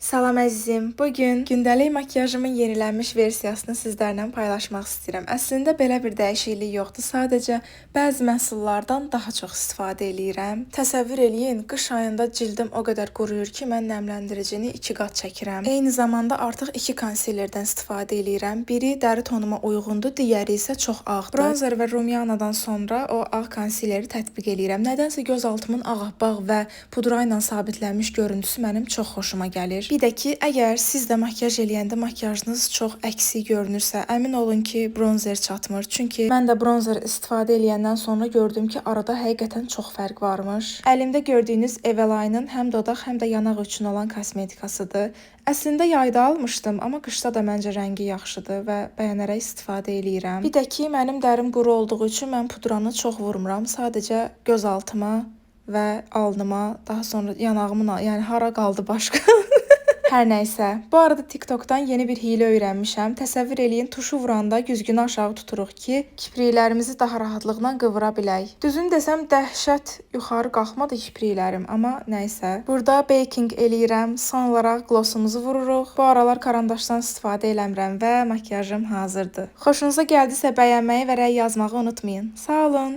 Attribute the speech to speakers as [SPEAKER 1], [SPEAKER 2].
[SPEAKER 1] Salam əzizim. Bugün gündəlik makyajımın yenilənmiş versiyasını sizlərlə paylaşmaq istəyirəm. Əslində belə bir dəyişiklik yoxdur. Sadəcə bəzi məhsullardan daha çox istifadə eləyirəm. Təsəvvür eləyin, qış ayında cildim o qədər quruyur ki, mən nəmləndiricini 2 qat çəkirəm. Eyni zamanda artıq 2 konsilerdən istifadə eləyirəm. Biri dəri tonuma uyğundur, digəri isə çox ağdır. Bronzer və Rumianadan sonra o ağ konsileri tətbiq eləyirəm. Nədənsə göz altımın ağappaq və pudra ilə sabitlənmiş görüntüsü mənim çox xoşuma gəlir. Bir də ki, əgər siz də makyaj eləyəndə makyajınız çox əksik görünürsə, əmin olun ki, bronzer çatmır. Çünki mən də bronzer istifadə eləyəndən sonra gördüm ki, arada həqiqətən çox fərq varmış. Əlimdə gördüyünüz Eveline-ın həm dodaq, həm də yanaq üçün olan kosmetikasıdır. Əslində yayda almışdım, amma qışda da məncə rəngi yaxşıdır və bəyənərək istifadə eləyirəm. Bir də ki, mənim dərim quru olduğu üçün mən pudranı çox vurmuram. Sadəcə göz altıma və alnıma, daha sonra yanağımın, yəni hara qaldı başqa? Hər nəysə, bu arada TikTokdan yeni bir hiylə öyrənmişəm. Təsəvvür eləyin, tuşu vuranda güzgünü aşağı tuturuq ki, kipriklərimizi daha rahatlıqla qıvıra bilək. Düzünü desəm, dəhşət yuxarı qalxmadı kipriklərim, amma nəysə. Burada baking eləyirəm, son olaraq glossumuzu vururuq. Bu aralar karandaşdan istifadə eləmirəm və makyajım hazırdır. Xoşunuza gəldisə bəyənməyi və rəy yazmağı unutmayın. Sağ olun.